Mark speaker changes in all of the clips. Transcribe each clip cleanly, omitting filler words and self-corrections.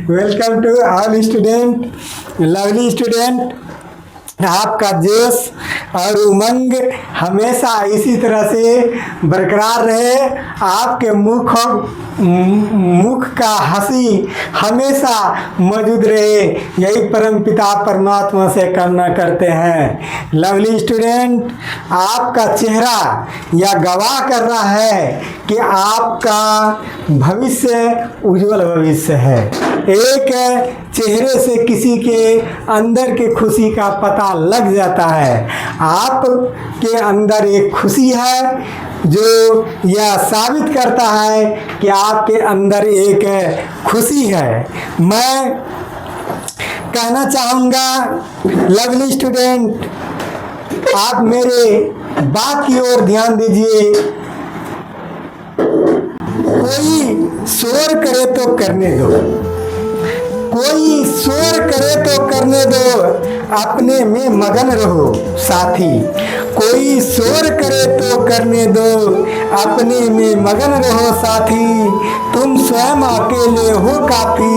Speaker 1: Welcome to all student, lovely student. आपका जोश और उमंग हमेशा इसी तरह से बरकरार रहे। आपके मुख का हंसी हमेशा मौजूद रहे, यही परम पिता परमात्मा से कामना करते हैं। लवली स्टूडेंट, आपका चेहरा यह गवाह कर रहा है कि आपका भविष्य उज्जवल भविष्य है। एक चेहरे से किसी के अंदर के खुशी का पता लग जाता है। आपके अंदर एक खुशी है जो यह साबित करता है कि आपके अंदर एक खुशी है। मैं कहना चाहूँगा लवली स्टूडेंट, आप मेरे बात की ओर ध्यान दीजिए। कोई शोर करे तो करने दो, कोई शोर करे तो करने दो, अपने में मगन रहो साथी। कोई शोर करे तो करने दो, अपने में मगन रहो साथी। तुम स्वयं अकेले हो काफी,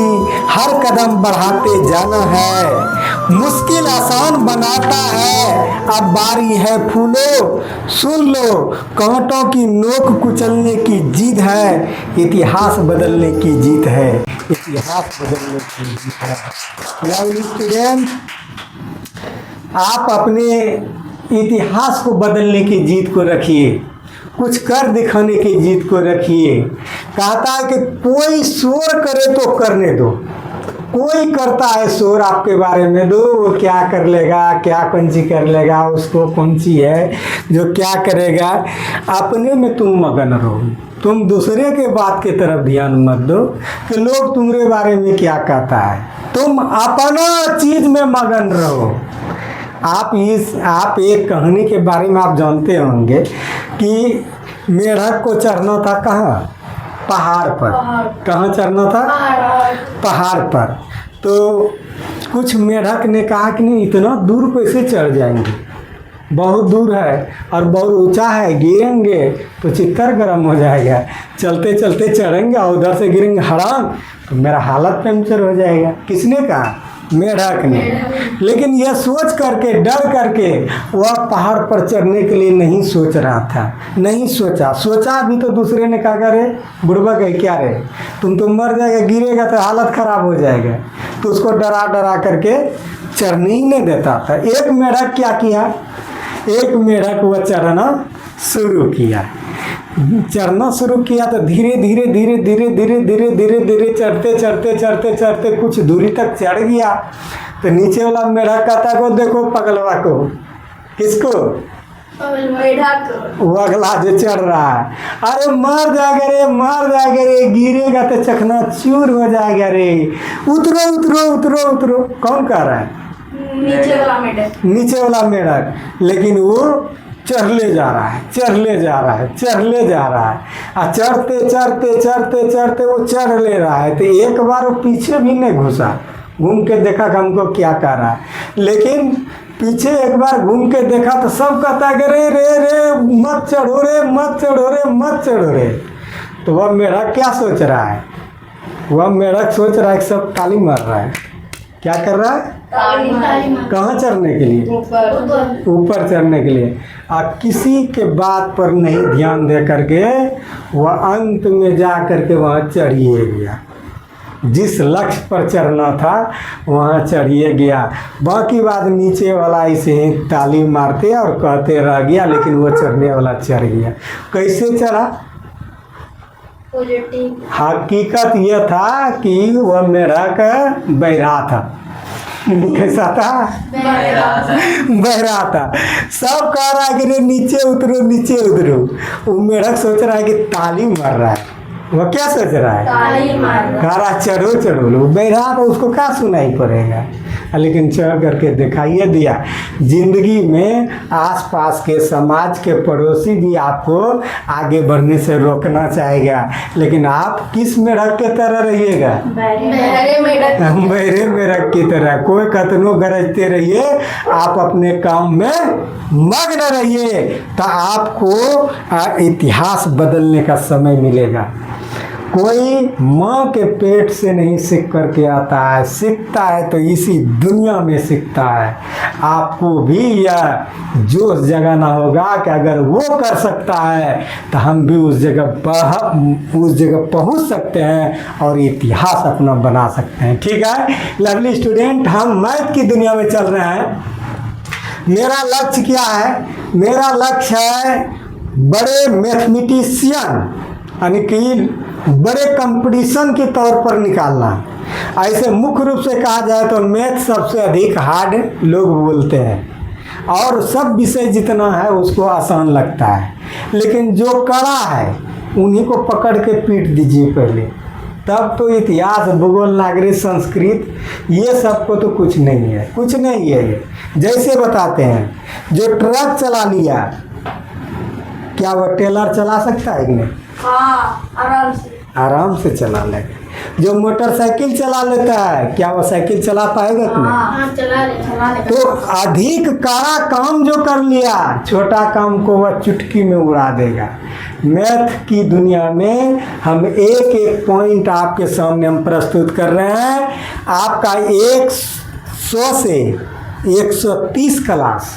Speaker 1: हर कदम बढ़ाते जाना है। मुश्किल आसान बनाता है, अब बारी है फूलो। सुन लो, कांटों की नोक कुचलने की जीत है, इतिहास बदलने की जीत है, इतिहास बदलने की जीत है। लवली स्टूडेंट, आप अपने इतिहास को बदलने की जीत को रखिए, कुछ कर दिखाने की जीत को रखिए। कहता है कि कोई शोर करे तो करने दो। कोई करता है शोर आपके बारे में, दो वो क्या कर लेगा, क्या कौन सी कर लेगा, उसको कौन सी है जो क्या करेगा। अपने में तुम मगन रहो, तुम दूसरे के बात की तरफ ध्यान मत दो कि लोग तुम्हारे बारे में क्या कहता है। तुम अपना चीज में मगन रहो। आप एक कहानी के बारे में आप जानते होंगे कि मेढक को चढ़ना था कहाँ, पहाड़ पर। कहाँ चढ़ना था, पहाड़ पर। तो कुछ मेढक ने कहा कि नहीं, इतना दूर कैसे चढ़ जाएंगे, बहुत दूर है और बहुत ऊंचा है, गिरेंगे तो चित्तर गर्म हो जाएगा। चलते चलते चढ़ेंगे और उधर से गिरेंगे हराम, तो मेरा हालत पंचर हो जाएगा। किसने कहा, मेढक ने। लेकिन यह सोच करके, डर करके वह पहाड़ पर चढ़ने के लिए नहीं सोच रहा था, नहीं सोचा भी तो दूसरे ने कहा, करे बुड़बक है क्या रे, तुम तो मर जाएगा, गिरेगा तो हालत खराब हो जाएगा। तो उसको डरा डरा करके चढ़ने ही नहीं देता था। एक मेढक क्या किया, एक मेढक वह चढ़ना शुरू किया। चढ़ना शुरू किया तो धीरे धीरे धीरे धीरे धीरे धीरे धीरे धीरे चढ़ते चढ़ते चढ़ते चढ़ते कुछ दूरी तक चढ़ गया। तो नीचे वाला मेढक कहता को, देखो पगलवा को, किसको, वो अगला जो चढ़ रहा है, अरे मर जाएगा रे, मर जाएगा रे, गिरेगा तो चखना चूर हो जाएगा रे, उतरो उतरो उतरो उतरो। कौन कह रहा है, नीचे वाला मेढक। लेकिन वो चढ़ले जा रहा है, चढ़ले जा रहा है, चढ़ले जा रहा है, और चढ़ते चढ़ते चढ़ते चढ़ते वो चढ़ ले रहा है। तो एक बार वो पीछे भी नहीं घुसा, घूम के देखा कि हमको क्या कर रहा है। लेकिन पीछे एक बार घूम के देखा तो सब कहता है कि रे रे रे मत चढ़ो रे, मत चढ़ो रे, मत चढ़ो रे। तो वह मेढक क्या सोच रहा है, वह मेढक सोच रहा है कि सब ताली मार रहा है, क्या कर रहा है? कहाँ चढ़ने के लिए? ऊपर चढ़ने के लिए। किसी के बात पर नहीं ध्यान दे करके वह अंत में जा करके वहाँ चढ़िए गया। जिस लक्ष्य पर चढ़ना था वहाँ चढ़िए गया। बाकी बात नीचे वाला इसे ही ताली मारते और कहते रह गया, लेकिन वो चढ़ने वाला चढ़ गया। कैसे चढ़ा? हकीकत यह था कि वह मेढक बहरा था। कैसा था? बहरा था। सब कह रहा है कि नीचे उतरो नीचे उतरो। वो मेढक सोच रहा है कि ताली मार रहा है। वह क्या सोच रहा है? कह रहा चढ़ो चढ़ो। लोग बहरा तो उसको क्या सुनाई पड़ेगा, लेकिन चढ़ करके दिखाइए दिया। जिंदगी में आसपास के समाज के पड़ोसी भी आपको आगे बढ़ने से रोकना चाहेगा, लेकिन आप किस मेढक के तरह रहिएगा? बहरे मेढक की तरह। कोई कतनो गरजते रहिए, आप अपने काम में मग्न रहिए, तो आपको इतिहास बदलने का समय मिलेगा। कोई माँ के पेट से नहीं सीख करके आता है, सीखता है तो इसी दुनिया में सीखता है। आपको भी यह जोश जगाना होगा कि अगर वो कर सकता है तो हम भी उस जगह पहुंच सकते हैं और इतिहास अपना बना सकते हैं। ठीक है लवली स्टूडेंट, हम मैथ की दुनिया में चल रहे हैं। मेरा लक्ष्य क्या है? मेरा लक्ष्य है बड़े मैथमेटिशियन, यानी कि बड़े कंपटीशन के तौर पर निकालना। ऐसे मुख्य रूप से कहा जाए तो मैथ सबसे अधिक हार्ड लोग बोलते हैं, और सब विषय जितना है उसको आसान लगता है, लेकिन जो कड़ा है उन्हीं को पकड़ के पीट दीजिए पहले, तब तो इतिहास, भूगोल, नागरिक, संस्कृत ये सब को तो कुछ नहीं है, कुछ नहीं है। जैसे बताते हैं, जो ट्रक चला लिया, क्या वह टेलर चला सकता है कि नहीं? आराम से चला लेगा। जो मोटरसाइकिल चला लेता है, क्या वो साइकिल चला पाएगा कि नहीं? तो अधिक कड़ा काम जो कर लिया, छोटा काम को वह चुटकी में उड़ा देगा। मैथ की दुनिया में हम एक एक पॉइंट आपके सामने हम प्रस्तुत कर रहे हैं। आपका 100 से 130 क्लास,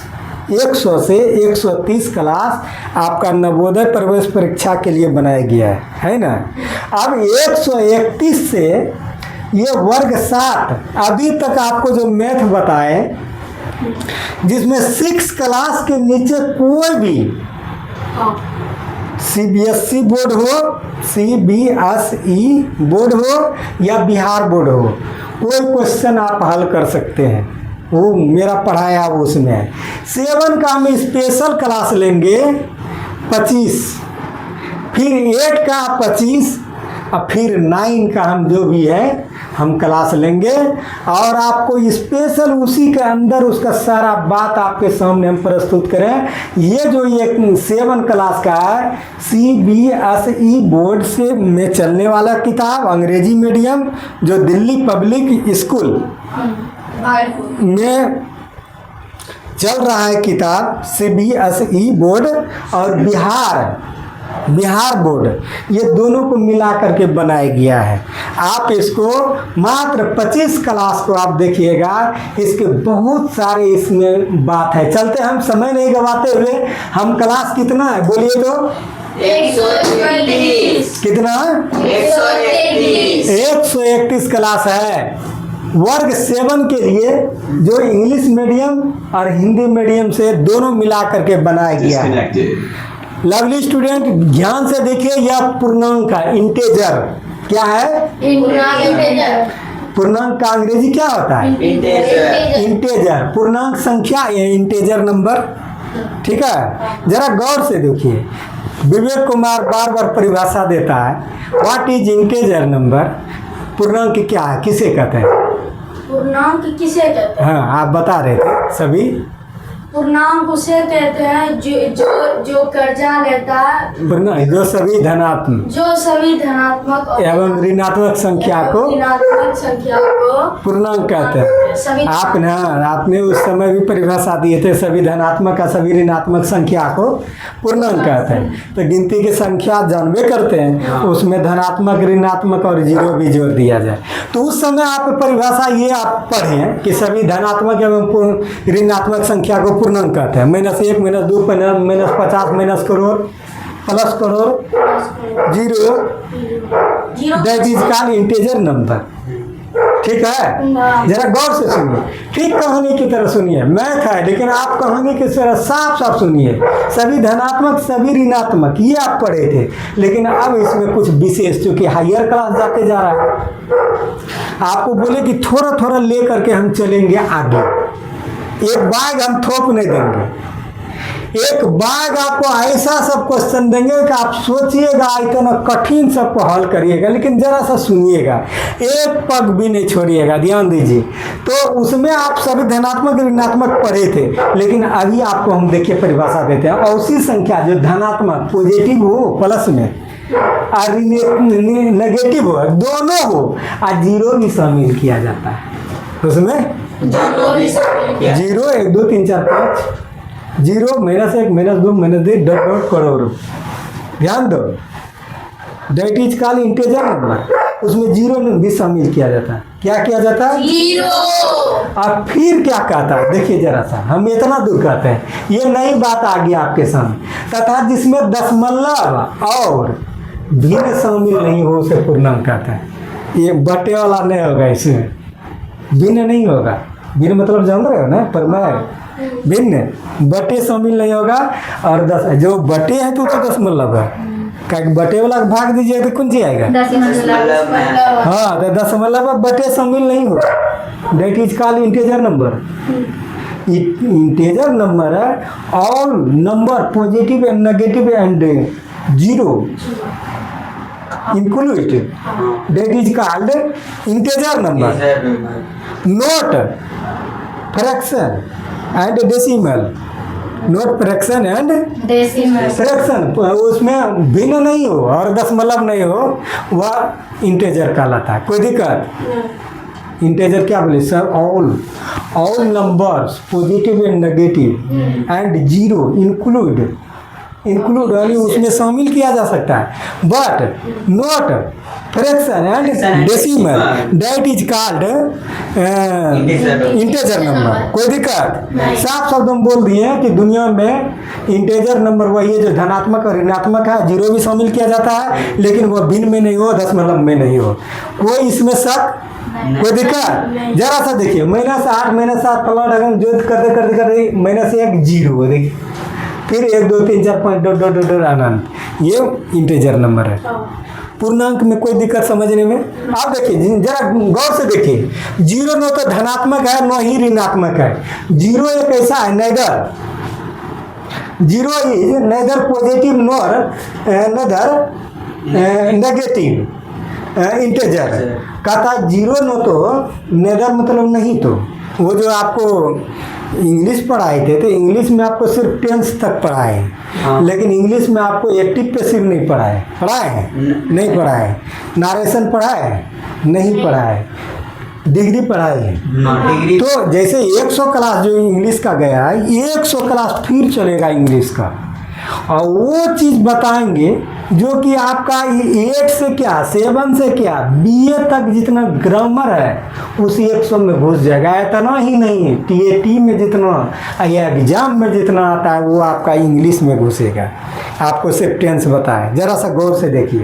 Speaker 1: 100 से 130 क्लास आपका नवोदय प्रवेश परीक्षा के लिए बनाया गया है ना। अब 131 से ये वर्ग 7 अभी तक आपको जो मैथ बताए, जिसमें 6 क्लास के नीचे कोई भी CBSE बोर्ड हो, CBSE बोर्ड हो या बिहार बोर्ड हो, कोई क्वेश्चन आप हल कर सकते हैं। वो मेरा पढ़ाया वो उसमें है। 7 का हम स्पेशल क्लास लेंगे 25, फिर 8 का 25, और फिर 9 का हम जो भी है हम क्लास लेंगे, और आपको स्पेशल उसी के अंदर उसका सारा बात आपके सामने हम प्रस्तुत करें। ये जो ये 7 क्लास का है, CBSE बोर्ड से में चलने वाला किताब, अंग्रेजी मीडियम, जो दिल्ली पब्लिक स्कूल में चल रहा है किताब, CBSE बोर्ड और बिहार बोर्ड, ये दोनों को मिला करके बनाया गया है। आप इसको मात्र 25 क्लास को आप देखिएगा, इसके बहुत सारे इसमें बात है। चलते हम समय नहीं गवाते हुए, हम क्लास कितना है बोलिए तो?
Speaker 2: 131।
Speaker 1: कितना? 131 क्लास है। वर्ग 7 के लिए जो इंग्लिश मीडियम और हिंदी मीडियम से दोनों मिला करके बनाया गया है। लवली स्टूडेंट ध्यान से देखिए, यह पूर्णांक है, इंटेजर। क्या है? पूर्णांक का अंग्रेजी क्या होता है? इंटेजर। पूर्णांक संख्या, इंटेजर नंबर। ठीक है, जरा गौर से देखिए। विवेक कुमार बार बार परिभाषा देता है, व्हाट इज इंटेजर नंबर। पूर्णांक क्या है, किसे कहते हैं?
Speaker 2: पूर्णांक किसे कहते हैं?
Speaker 1: हाँ, आप बता रहे थे सभी।
Speaker 2: पूर्णांक उसे कहते हैं जो कर्जा लेता है,
Speaker 1: पूर्णांक जो सभी धनात्मक
Speaker 2: जो सभी धनात्मक और
Speaker 1: एवं ऋणात्मक संख्या को
Speaker 2: ऋणात्मक संख्या को
Speaker 1: पूर्णांक कहते हैं।
Speaker 2: सभी
Speaker 1: आपने उस समय भी परिभाषा दिए थे, सभी धनात्मक का सभी ऋणात्मक संख्या को पूर्णांक कहते हैं। तो गिनती की संख्या जानबे करते हैं, उसमें धनात्मक ऋणात्मक और जीरो भी जोड़ दिया जाए। तो उस समय आप परिभाषा ये आप पढ़ें कि सभी धनात्मक एवं ऋणात्मक संख्या को पूर्णांक कहते हैं। -1 -2 -50 -crore +crore zero that is called integer number. ठीक है, जरा गौर से सुनिए, ठीक कहानी की तरह सुनिए। मैथ है लेकिन आप कहानी की तरह साफ साफ सुनिए। सभी धनात्मक सभी ऋणात्मक ये आप पढ़े थे, लेकिन अब इसमें कुछ विशेष, चूंकि हायर क्लास जाते जा रहा है, आपको बोले कि थोड़ा थोड़ा ले करके हम चलेंगे आगे। एक बाग हम थोप नहीं देंगे, एक बाग आपको ऐसा सब क्वेश्चन देंगे कि आप सोचिएगा, इतना कठिन सबको हल करिएगा, लेकिन जरा सा सुनिएगा, एक पग भी नहीं छोड़िएगा, ध्यान दीजिए। तो उसमें आप सभी धनात्मक ऋणात्मक पढ़े थे, लेकिन अभी आपको हम देखिए परिभाषा देते हैं। ऐसी संख्या जो धनात्मक पॉजिटिव हो प्लस में और नेगेटिव हो, दोनों हो, और जीरो भी शामिल किया जाता है उसमें। 0 1 2 3 4 5 0 -1 -2 -3 डॉट करोड़। ध्यान दो, that is called integer number. उसमें जीरो भी शामिल किया जाता है। क्या किया जाता है? जीरो। अब फिर क्या कहता है, देखिए जरा सा, हम इतना दूर कहते हैं, ये नई बात आ गई आपके सामने। तथा जिसमें दशमलव और भिन्न शामिल नहीं हो उसे पूर्णांक कहता है। ये बटे वाला नहीं होगा, इसमें भिन्न नहीं होगा। भिन्न मतलब जान रहे हो ना, पर मैं भिन्न बटे शामिल नहीं होगा। और 10 जो बटे है तो दशमलव है, क्या बटे वाला भाग दीजिए तो कौन सी आएगा? हाँ, तो दशमलव बटे शामिल नहीं होगा। That is called integer number. Integer number है all number positive and negative and zero include, that is called integer number, not fraction and decimal, not fraction and fraction। उसमें भिन्न नहीं हो और दशमलव नहीं हो, वह इंटेजर कहलाता है। कोई दिक्कत? इंटेजर क्या बोले sir? All numbers positive and negative and zero include यानी उसमें शामिल किया जा सकता है, but not fraction and decimal, that is called integer number. कोई दिक्कत? साफ शब्दों में बोल दिए कि दुनिया में इंटीजर नंबर वही है जो धनात्मक और ऋणात्मक है, जीरो भी शामिल किया जाता है, लेकिन वह भिन्न में नहीं हो, दशमलव में नहीं हो। कोई इसमें शक? कोई दिक्कत? जरा सा देखिए, -8 -7 प्लॉट अगर जो करते -1 जीरो, देखिए फिर 1 2 3 4 5 डॉट अनंत, ये इंटीजर नंबर है। पूर्णांक में कोई दिक्कत समझने में? आप देखिए जरा गौर से देखिए, जीरो न तो धनात्मक है न ही ऋणात्मक है। जीरो एक ऐसा है, neither zero is neither positive nor neither negative integer. कहता है जीरो न तो नेदर मतलब नहीं, तो वो जो आपको इंग्लिश पढ़ाए थे तो इंग्लिश में आपको सिर्फ 10th तक पढ़ाए, लेकिन इंग्लिश में आपको एक्टिव पैसिव नहीं पढ़ाए नहीं पढ़ाए, नारेशन पढ़ाए नहीं पढ़ाए, डिग्री पढ़ाई है। तो जैसे 100 क्लास जो इंग्लिश का गया है, 100 क्लास फिर चलेगा इंग्लिश का, और वो चीज़ बताएंगे जो कि आपका 8 से क्या 7 से क्या BA तक जितना ग्रामर है उस 100 में घुस जाएगा। इतना ही नहीं, TAT में जितना या एग्जाम में जितना आता है वो आपका इंग्लिश में घुसेगा। आपको सिर्फ टेंस बताए, जरा सा गौर से देखिए।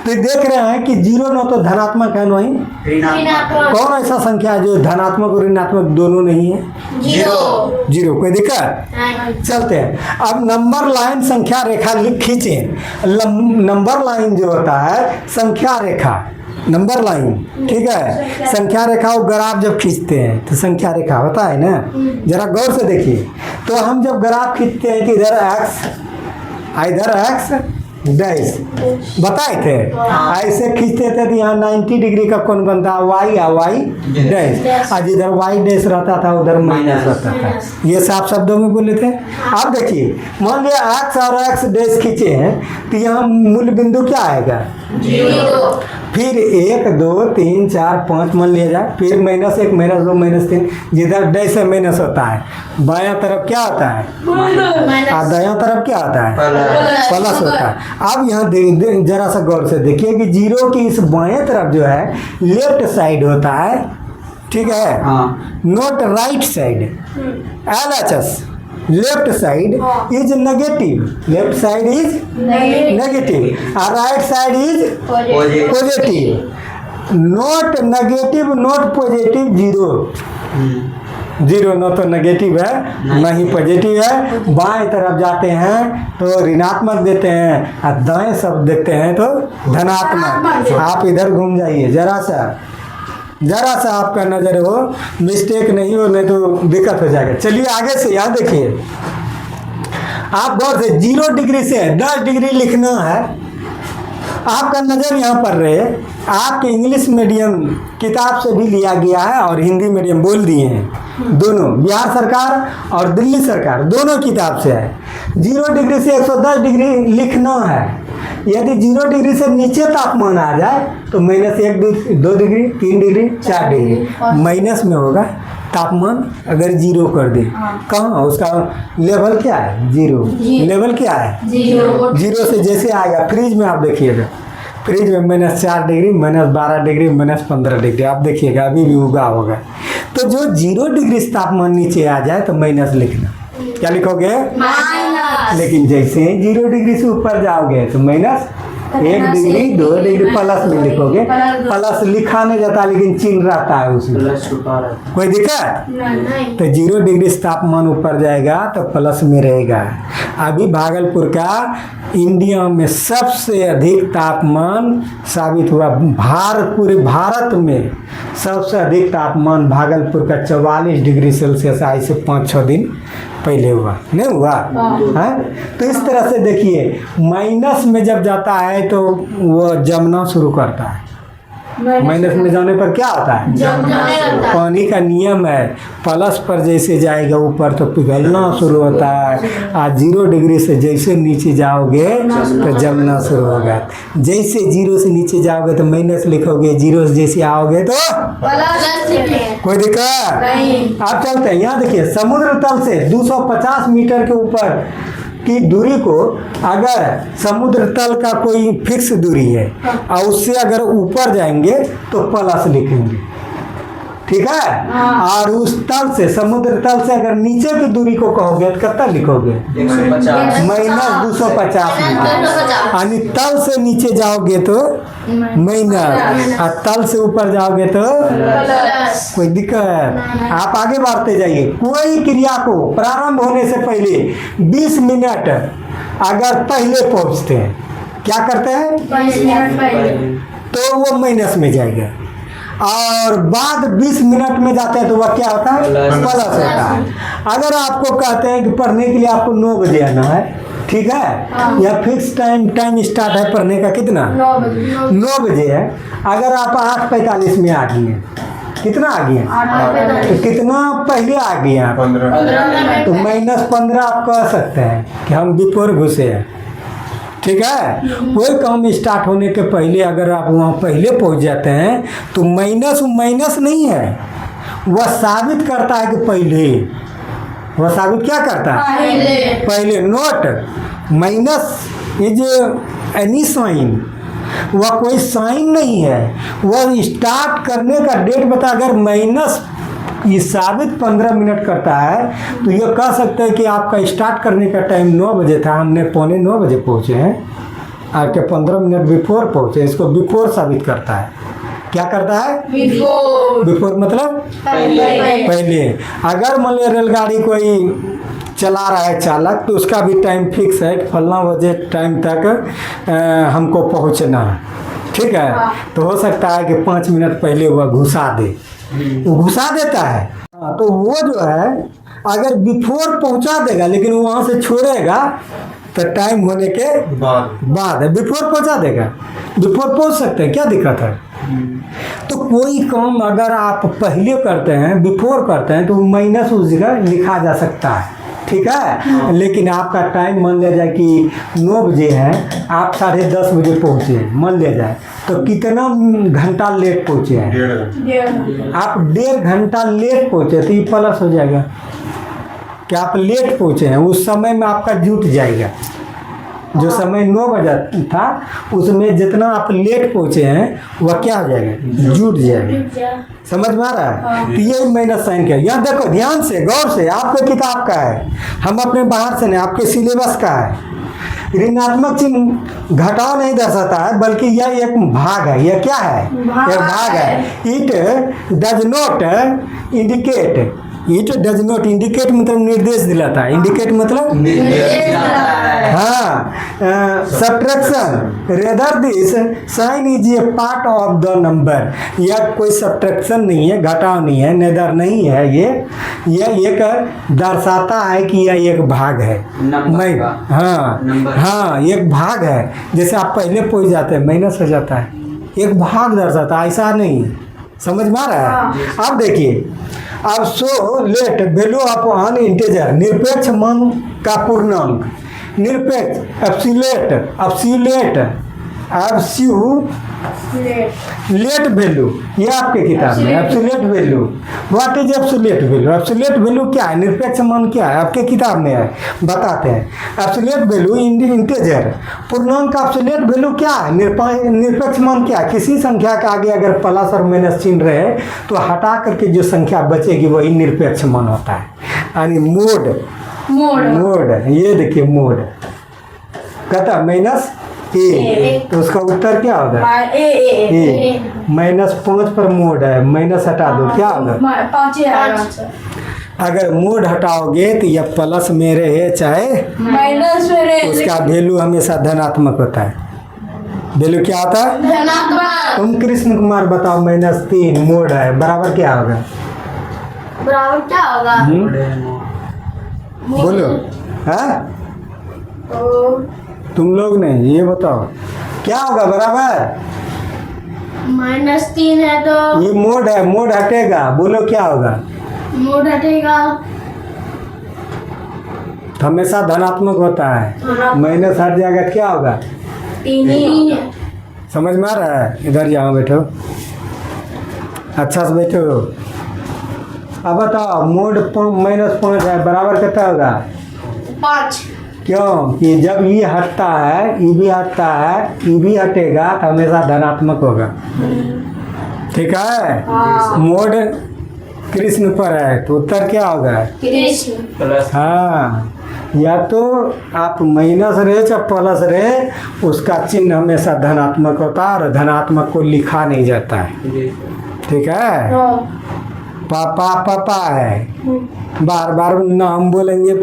Speaker 1: तो देख रहे हैं कि जीरो न तो धनात्मक है नहीं ऋणात्मक। कौन ऐसा संख्या है जो धनात्मक और ऋणात्मक दोनों नहीं है? जीरो। कोई दिक्कत? चलते हैं अब नंबर लाइन संख्या रेखा खींचे। नंबर लाइन जो होता है संख्या रेखा, नंबर लाइन, ठीक है, संख्या रेखा और ग्राफ जब खींचते हैं तो संख्या रेखा होता है ना। जरा गौर से देखिए, तो हम जब ग्राफ खींचते हैं कि इधर x डैश बताए थे। ऐसे खींचते थे तो यहाँ 90 डिग्री का कोण बनता है वाई या वाई डैश, और जिधर वाई डैश रहता था उधर माइनस रहता था। ये साफ शब्दों में बोले थे। अब देखिए मान लिया एक्स और एक्स डैश खींचे हैं तो यहाँ मूल बिंदु क्या आएगा?
Speaker 2: 0।
Speaker 1: फिर 1 2 3 4 5 मान लिया जाए, फिर -1 -2 -3, जिधर डैश से माइनस होता है बायां तरफ क्या होता है और दायां तरफ क्या होता है? प्लस होता है। अब यहाँ जरा सा गौर से देखिए कि 0 की इस बाएं तरफ जो है लेफ्ट साइड होता है, ठीक है, not right side. LHS left side is negative, left side is negative और right side is positive. Not negative not positive 0 न तो नेगेटिव है न ही पॉजिटिव है। बाएं तरफ जाते हैं तो ऋणात्मक देते हैं और दाएं सब देखते हैं तो धनात्मक। आप इधर घूम जाइए जरा सा आपका नज़र हो, मिस्टेक नहीं हो, नहीं तो दिक्कत हो जाएगा। चलिए आगे से यहाँ देखिए, आप गौर से 0 डिग्री से 10 डिग्री लिखना है। आपका नज़र यहाँ पर रहे, आपके इंग्लिश मीडियम किताब से भी लिया गया है और हिंदी मीडियम बोल दिए हैं, दोनों बिहार सरकार और दिल्ली सरकार दोनों किताब से है। 0 डिग्री से 110 डिग्री लिखना है। यदि 0 डिग्री से नीचे तापमान आ जाए तो -1 2 डिग्री 3 डिग्री 4 डिग्री माइनस में होगा तापमान। अगर 0 कर दे कहाँ उसका लेवल क्या है? 0। लेवल क्या है? 0 से जैसे आएगा फ्रिज में, आप देखिएगा फ्रिज में -4 डिग्री -12 डिग्री -15 डिग्री, आप देखिएगा अभी भी उगा होगा। तो जो 0 डिग्री से तापमान नीचे आ जाए तो माइनस लिखना। क्या लिखोगे? लेकिन जैसे ही 0 डिग्री से ऊपर जाओगे तो -1 डिग्री 2 डिग्री प्लस में लिखोगे। प्लस लिखा नहीं जाता लेकिन चिन्ह रहता है उसमें, कोई दिक्कत
Speaker 2: नहीं।
Speaker 1: तो 0 डिग्री से तापमान ऊपर जाएगा तो प्लस में रहेगा। अभी भागलपुर का इंडिया में सबसे अधिक तापमान साबित हुआ। पूरे भारत में सबसे अधिक तापमान भागलपुर का 44 डिग्री सेल्सियस आज से 5-6 दिन पहले हुआ, नहीं हुआ है? तो इस तरह से देखिए माइनस में जब जाता है तो वो जमना शुरू करता है। माइनस में जाने पर क्या होता है? पानी का नियम है, प्लस पर जैसे जाएगा ऊपर तो पिघलना शुरू होता है। आज 0 डिग्री से जैसे नीचे जाओगे तो जमना शुरू होगा। जैसे 0 से नीचे जाओगे तो माइनस लिखोगे, 0 से जैसे आओगे तो कोई दिक्कत
Speaker 2: नहीं।
Speaker 1: आप चलते हैं। यहाँ देखिए समुद्र तल से 250 मीटर के ऊपर की दूरी को अगर समुद्र तल का कोई फिक्स दूरी है और उससे अगर ऊपर जाएंगे तो प्लस लिखेंगे, ठीक है। और उस तल से समुद्र तल से अगर नीचे की दूरी को कहोगे तो कितना लिखोगे? -250 मीटर। यानी तल से नीचे जाओगे तो माइनस और तल से ऊपर जाओगे तो कोई दिक्कत। आप आगे बढ़ते जाइए। कोई क्रिया को प्रारंभ होने से पहले 20 मिनट अगर पहले पहुंचते हैं, क्या करते हैं?
Speaker 2: 20 मिनट पहले
Speaker 1: तो वो माइनस में जाएगा, और बाद 20 मिनट में जाते हैं तो वह क्या होता है? प्लस होता है। अगर आपको कहते हैं कि पढ़ने के लिए आपको 9 बजे आना है, ठीक है, या फिक्स टाइम स्टार्ट है पढ़ने का कितना? 9 बजे है। अगर आप 8:45 में आ गए, कितना आ गया? तो कितना पहले आ गया?
Speaker 2: 15
Speaker 1: तो -15 आप कह सकते हैं कि हम बिफोर घुसे हैं, ठीक है। कोई काम स्टार्ट होने के पहले अगर आप वहाँ पहले पहुँच जाते हैं तो माइनस नहीं है, वह साबित करता है कि पहले। वह साबित क्या करता है? पहले। Note minus is any sign, वह कोई साइन नहीं है, वह स्टार्ट करने का डेट बता। अगर माइनस ये साबित 15 मिनट करता है तो ये कह सकते हैं कि आपका स्टार्ट करने का टाइम 9 बजे था, हमने 8:45 बजे पहुँचे हैं, आपके 15 मिनट बिफोर पहुँचे। इसको बिफोर साबित करता है। क्या करता है? बिफोर मतलब पहले। अगर मान लो रेलगाड़ी कोई चला रहा है चालक तो उसका भी टाइम फिक्स है कि फलना बजे टाइम तक हमको पहुंचना है, ठीक है। तो हो सकता है कि 5 मिनट पहले वह घुसा दे, वो घुसा देता है। तो वो जो है अगर बिफोर पहुंचा देगा लेकिन वहाँ से छोड़ेगा तो टाइम होने के बाद है, बिफोर पहुंचा देगा, बिफोर पहुंच सकते हैं, क्या दिक्कत है। तो कोई काम अगर आप पहले करते हैं, बिफोर करते हैं, तो माइनस उस जगह लिखा जा सकता है, ठीक है। लेकिन आपका टाइम मान लिया जाए कि 9 बजे है, आप 10:30 बजे पहुँचे, मान लिया जाए, तो कितना घंटा लेट पहुँचे हैं, आप 1.5 घंटा लेट पहुँचे तो ये प्लस हो जाएगा कि आप लेट पहुँचे हैं, उस समय में आपका जुट जाएगा। जो समय 9 बजा था उसमें जितना आप लेट पहुँचे हैं वह क्या हो जाएगा, जुट जाएगा। समझ में आ रहा है। तो ये माइनस साइन क्या है, यहाँ देखो ध्यान से गौर से, आपके किताब का है, हम अपने बाहर से नहीं, आपके सिलेबस का है। ऋणात्मक चिन्ह घटाव नहीं दर्शाता है, बल्कि यह एक भाग है। यह क्या है, एक भाग है। It does not indicate, it does not indicate मतलब निर्देश दिलाता है, इंडिकेट मतलब हाँ, subtraction, rather this sign is a part of the number. यह कोई सब्ट्रैक्शन नहीं है, घटाव नहीं है, नेदर नहीं है, यह एक दर्शाता है कि यह एक भाग है। मैं हाँ एक भाग है। जैसे आप पहले पहुंच जाते हैं माइनस हो जाता है, एक भाग दर्शाता है, ऐसा नहीं। समझ में आ रहा है। अब देखिए, अब so let value of an integer, निरपेक्ष मान का पूर्णांक, निरपेक्ष एब्सोल्यूट, लेट वैल्यू, ये आपके किताब में absolute value. What is absolute value, absolute value क्या है, निरपेक्ष मान क्या है, आपके किताब में है, बताते हैं। एब्सोल्यूट वैल्यू इंटीजर, पूर्णांक का एब्सोल्यूट वैल्यू क्या है, निरपेक्ष मान क्या है। किसी संख्या के आगे अगर प्लस और माइनस चिन्ह रहे तो हटा करके जो संख्या बचेगी वही निरपेक्ष मान होता है। यानी मोड, ये देखिए मोड कहता माइनस ए, तो उसका उत्तर क्या होगा, ए। -5 पर मोड है, माइनस हटा दो, क्या होगा
Speaker 2: 5।
Speaker 1: अगर मोड हटाओगे तो यह प्लस में रहे चाहे
Speaker 2: माइनस में रहे,
Speaker 1: उसका वैल्यू हमेशा धनात्मक होता है। वैल्यू क्या होता है,
Speaker 2: धनात्मक।
Speaker 1: तुम कृष्ण कुमार बताओ, -3 मोड है, बराबर क्या होगा,
Speaker 2: बराबर क्या होगा,
Speaker 1: बोलो। हाँ तुम लोग नहीं, ये बताओ क्या होगा बराबर।
Speaker 2: -3 है तो
Speaker 1: ये मोड है, मोड हटेगा, बोलो क्या होगा,
Speaker 2: मोड हटेगा,
Speaker 1: हमेशा धनात्मक होता है, माइनस हट जाएगा क्या होगा
Speaker 2: 3।
Speaker 1: समझ में आ रहा है। इधर जाओ, बैठो, अच्छा से बैठो। अब बताओ मोड -5 है, बराबर कितना होगा
Speaker 2: 5।
Speaker 1: क्यों कि जब ये हटता है, ये भी हटता है, ये भी हटेगा तो हमेशा धनात्मक होगा, ठीक है। मोड कृष्ण पर है तो उत्तर क्या होगा,
Speaker 2: कृष्ण।
Speaker 1: हाँ, या तो आप माइनस रहे चाहे प्लस रहे, उसका चिन्ह हमेशा धनात्मक होता है और धनात्मक को लिखा नहीं जाता है, ठीक है। पापा है, बार बार नाम बोलेंगे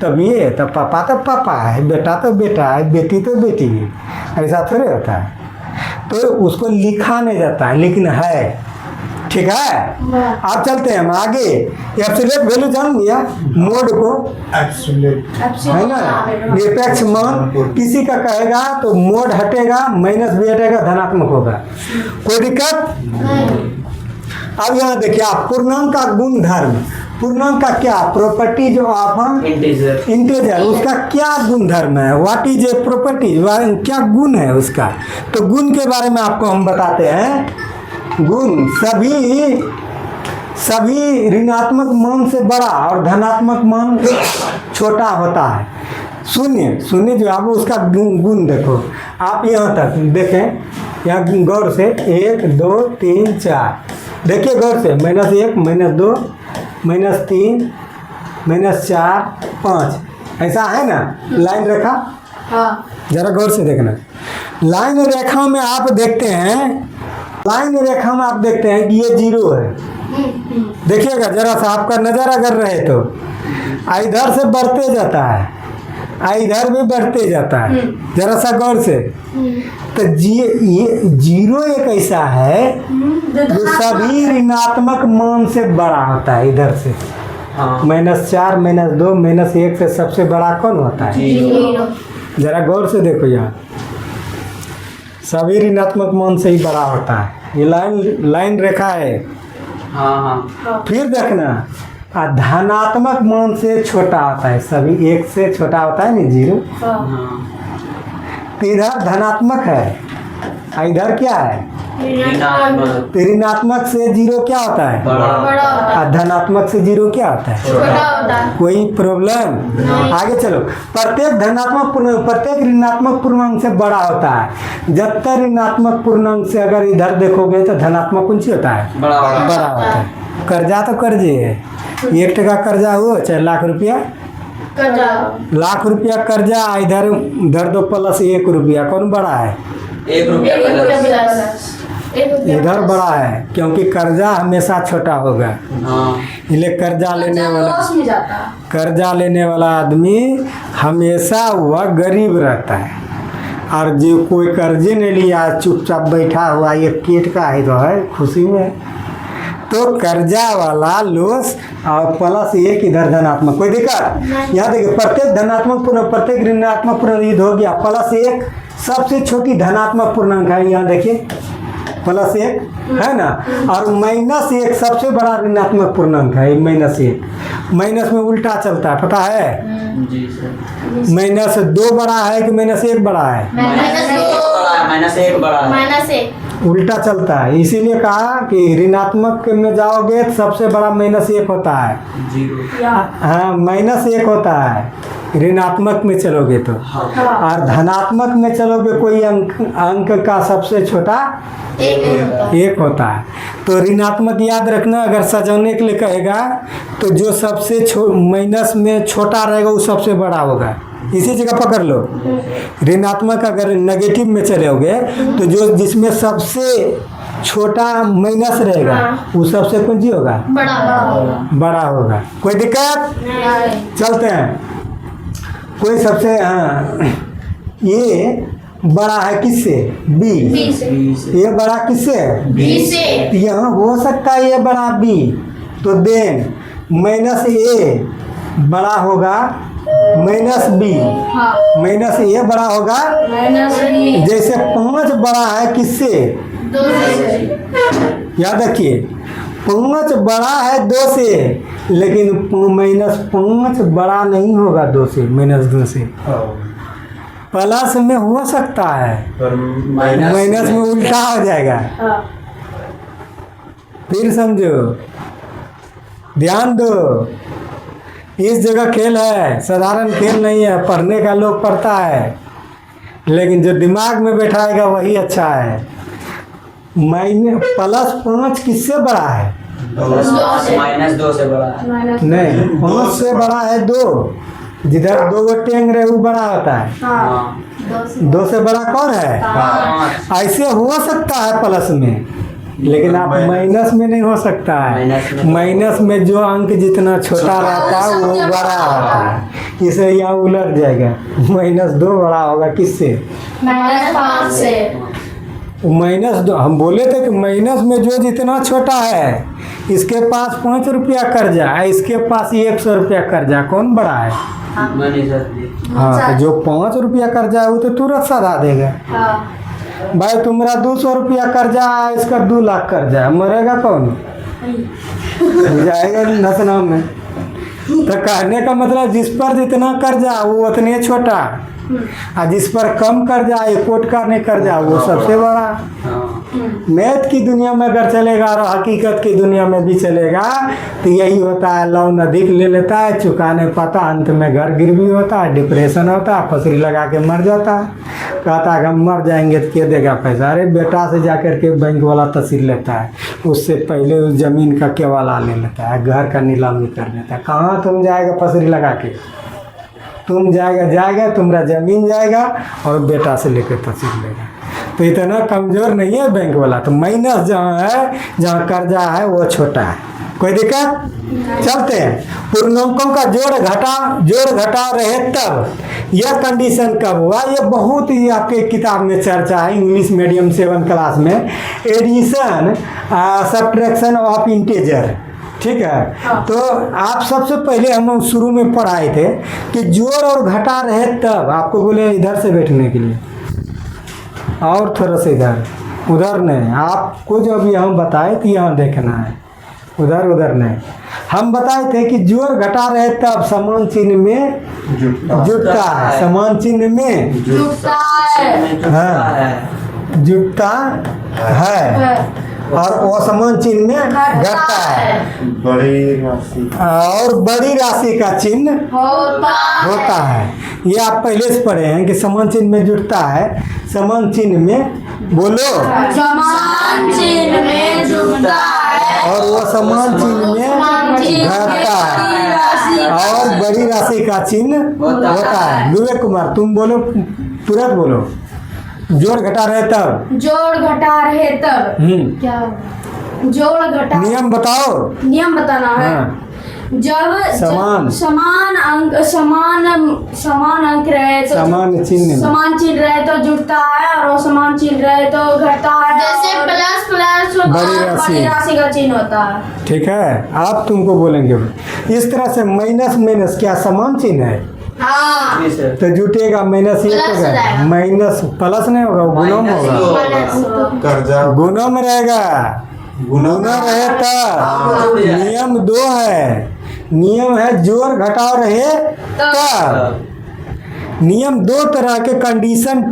Speaker 1: तभी है, तो पापा है, बेटा तो बेटा है, बेटी तो बेटी है, ऐसा थोड़े होता है। तो उसको लिखा नहीं जाता है, लेकिन है, ठीक है। आप चलते हैं हम आगे। एब्सोल्यूट वैल्यू जान लिया, मोड को है ना, निरपेक्ष मान किसी का कहेगा तो मोड हटेगा, माइनस भी हटेगा, धनात्मक होगा, कोई दिक्कत। अब यहाँ देखिए आप पूर्णांक का गुणधर्म, पूर्णांक का क्या प्रॉपर्टी, जो आप इंटीजर, उसका क्या गुणधर्म है, व्हाट इज ए प्रॉपर्टी, क्या गुण है उसका। तो गुण के बारे में आपको हम बताते हैं। गुण सभी ऋणात्मक मान से बड़ा और धनात्मक मान छोटा होता है। शून्य जो आप उसका गुण देखो, आप यहाँ तक देखें, यहाँ गौर से 1 2 3 4 देखिए गौर से, -1 -2 -3 -4 5, ऐसा है ना लाइन रेखा। जरा गौर से देखना, लाइन रेखा में आप देखते हैं, लाइन रेखा में आप देखते हैं कि ये 0 है। देखिएगा जरा सा, आपका नज़र अगर रहे तो इधर से बढ़ते जाता है, इधर भी बढ़ते जाता है, जरा सा गौर से। तो ये 0 एक ऐसा है जो सभी ऋणात्मक मान से बड़ा होता है, इधर से
Speaker 3: हाँ।
Speaker 1: -4 -2 -1 से सबसे बड़ा कौन होता है?
Speaker 2: जीरो।
Speaker 1: जरा गौर से देखो यार, सभी ऋणात्मक मान से ही बड़ा होता है। ये लाइन रेखा है।
Speaker 3: हाँ हाँ।
Speaker 1: फिर देखना, धनात्मक मान से छोटा होता है, सभी 1 से छोटा होता है ना, 0।
Speaker 2: हाँ।
Speaker 3: हाँ।
Speaker 1: तो इधर धनात्मक है और इधर क्या है?
Speaker 3: ऋणात्मक।
Speaker 1: तो ऋणात्मक से 0 क्या होता है?
Speaker 3: बड़ा।
Speaker 2: बड़ा होता है।
Speaker 1: और धनात्मक से 0 क्या होता है?
Speaker 2: छोटा होता है।
Speaker 1: कोई प्रॉब्लम? आगे चलो। प्रत्येक प्रत्येक ऋणात्मक पूर्णांक से बड़ा होता है। जब तक ऋणात्मक पूर्णांक से अगर इधर देखोगे तो धनात्मक कौन सी होता है?
Speaker 3: बड़ा।
Speaker 1: बड़ा होता है। कर्जा तो कर्जे है, 1 टका कर्जा हो चाहे लाख रुपया,
Speaker 2: कर्जा।
Speaker 1: लाख रुपया कर्जा, इधर दो +1 रुपया, कौन बड़ा है?
Speaker 3: 1 रुपया
Speaker 2: एक रुपया
Speaker 3: प्लस।
Speaker 2: प्लस। एक रुपया
Speaker 1: इधर
Speaker 2: प्लस।
Speaker 1: बड़ा है, क्योंकि कर्जा हमेशा छोटा होगा।
Speaker 3: हाँ।
Speaker 1: इसलिए कर्जा लेने वाला
Speaker 2: लॉस में जाता है।
Speaker 1: कर्जा लेने वाला आदमी हमेशा वह गरीब रहता है। और जो कोई कर्जे नहीं लिया, चुपचाप बैठा हुआ, ये पेट का ही तो है, खुशी में, तो कर्जा वाला लॉस और +1 इधर धनात्मक, कोई दिक्कत? यहाँ देखिए, प्रत्येक धनात्मक पूर्णांक, प्रत्येक ऋणात्मक पूर्णांक हो गया। +1 सबसे छोटी धनात्मक पूर्णांक है, यहाँ देखिए +1 है ना। और -1 सबसे बड़ा ऋणात्मक पूर्णांक है, -1। माइनस में उल्टा चलता है, पता है?
Speaker 3: जी सर।
Speaker 1: -2 बड़ा है कि -1 बड़ा है?
Speaker 3: -1 बड़ा है।
Speaker 2: -1।
Speaker 1: उल्टा चलता है। इसीलिए कहा कि ऋणात्मक में जाओगे तो सबसे बड़ा -1 होता है।
Speaker 3: 0।
Speaker 1: हाँ, -1 होता है ऋणात्मक में चलोगे तो। और धनात्मक में चलोगे कोई अंक का सबसे छोटा एक होता है। तो ऋणात्मक याद रखना, अगर सजाने के लिए कहेगा तो जो सबसे माइनस में छोटा रहेगा वो सबसे बड़ा होगा। इसी जगह पकड़ लो। ऋणात्मक अगर नेगेटिव में चलोगे तो जो जिसमें सबसे छोटा माइनस रहेगा वो सबसे कौन सी होगा? बड़ा होगा। कोई दिक्कत? चलते हैं। कोई सबसे, हाँ, ये बड़ा है किससे? बी। ये बड़ा किससे?
Speaker 2: बी से।
Speaker 1: यहाँ हो सकता है ये बड़ा बी, तो देन -a बड़ा होगा -b, -a बड़ा होगा।
Speaker 2: -b।
Speaker 1: जैसे 5 बड़ा है किससे?
Speaker 2: 2 से।
Speaker 1: याद रखिए, 5 बड़ा है 2 से, लेकिन -5 बड़ा नहीं होगा 2 से, -2 से। प्लस में हो सकता है, माइनस में उल्टा हो जाएगा।
Speaker 2: हाँ।
Speaker 1: फिर समझो, ध्यान दो, इस जगह खेल है, साधारण खेल नहीं है। पढ़ने का लोग पढ़ता है, लेकिन जो दिमाग में बैठाएगा वही अच्छा है। +5 किससे बड़ा है?
Speaker 3: -2 से बड़ा है।
Speaker 1: नहीं, 5 से बड़ा है 2। जिधर 2 टेंग रहे वो बड़ा होता है।
Speaker 3: हाँ।
Speaker 1: 2 से बड़ा कौन है?
Speaker 3: 5।
Speaker 1: ऐसे हो सकता है प्लस में, लेकिन आप माइनस में नहीं हो सकता है। माइनस में जो अंक जितना छोटा रहता है वो बड़ा होता है। इसे यहाँ उलट जाएगा। -2 बड़ा होगा किससे?
Speaker 2: -5 से।
Speaker 1: -2 हम बोले थे कि माइनस में जो जितना छोटा है, इसके पास 5 रुपया कर्जा है, इसके पास 100 रुपया कर्जा, कौन बड़ा है?
Speaker 3: मनी सर जी।
Speaker 1: हाँ, तो जो 5 रुपया कर्जा है वो तो तुरंत सधा देगा।
Speaker 2: हाँ।
Speaker 1: भाई तुम्हारा 200 रुपया कर्जा है, इसका 2 लाख कर्जा है, मरेगा कौन? जाएगा नसना में। तो कहने का मतलब जिस पर जितना कर्जा वो उतने छोटा, और जिस पर कम कर्जा, 1 कोट का नहीं कर्जा, वो सबसे बड़ा। मैथ की दुनिया में अगर चलेगा और हकीकत की दुनिया में भी चलेगा तो यही होता है। लोन अधिक ले लेता है, चुका नहीं पाता, अंत में घर गिरवी होता है, डिप्रेशन होता है, फसरी लगा के मर जाता है। कहता है हम मर जाएंगे तो क्या देगा पैसा? अरे बेटा से जाकर के बैंक वाला तहसील लेता है, उससे पहले उस जमीन का केवाला ले लेता है, घर का नीलामी कर लेता है। कहाँ तुम जाएगा फसरी लगा के? तुम जाएगा तुम्हारा जमीन जाएगा और बेटा से लेकर तहसील लेगा। तो इतना कमज़ोर नहीं है बैंक वाला। तो माइनस जहाँ है, जहाँ कर्जा है वो छोटा है। कोई दिक्कत? चलते हैं। पूर्णांकों का जोड़ घटा रहे तब यह कंडीशन कब हुआ? ये बहुत ही आपके किताब में चर्चा है, इंग्लिश मीडियम 7 क्लास में। एडिशन सब्ट्रैक्शन ऑफ इंटीजर, ठीक है।
Speaker 2: हाँ।
Speaker 1: तो आप सबसे पहले हम शुरू में पढ़ाए थे कि जोड़ और घटा रहे तब आपको बोले इधर से बैठने के लिए, और थोड़ा सा इधर, उधर नहीं, आपको जो अभी हम बताए थे यहाँ देखना है, उधर उधर नहीं। हम बताए थे कि जोड़ घटा रहे तब समान चिन्ह में जुटता है, समान चिन्ह में
Speaker 2: जुटता है।
Speaker 1: हाँ। जुटता है और असमान चिन्ह में घटता है,
Speaker 4: बड़ी राशि
Speaker 1: और बड़ी राशि का चिन्ह होता है। ये आप पहले से पढ़े हैं कि समान चिन्ह में जुटता है, समान चिन्ह में बोलो,
Speaker 2: समान चिन्ह में जुटता है
Speaker 1: और वो समान चिन्ह में घटता है, और बड़ी राशि का चिन्ह होता है। विवेक कुमार तुम बोलो, तुरंत बोलो, जोड़ घटा रहे तब।
Speaker 2: जोड़ घटा रहे तब क्या होगा? जोड़ घटा
Speaker 1: नियम बताओ।
Speaker 2: नियम बताना है।
Speaker 1: हाँ।
Speaker 2: जब
Speaker 1: समान
Speaker 2: समान अंक रहे तो
Speaker 1: समान चिन्ह।
Speaker 2: समान चिन्ह रहे तो जुटता है, और असमान चिन्ह रहे तो घटता है। जैसे प्लस प्लस
Speaker 1: बड़ी
Speaker 2: राशि का चिन्ह होता है।
Speaker 1: ठीक है, आप तुमको बोलेंगे इस तरह से। माइनस माइनस क्या समान चिन्ह है?
Speaker 2: हाँ।
Speaker 3: जी सर।
Speaker 1: तो जुटेगा माइनस एक
Speaker 2: प्लस
Speaker 1: होगा,
Speaker 2: रहेगा।
Speaker 1: माइनस प्लस नहीं होगा, गुणों में होगा,
Speaker 4: कर्जा
Speaker 1: गुणों में रहेगा। गुणों में रहे तब नियम 2 है, नियम है जोड़ घटाव रहे तब। नियम 2 तरह के, कंडीशन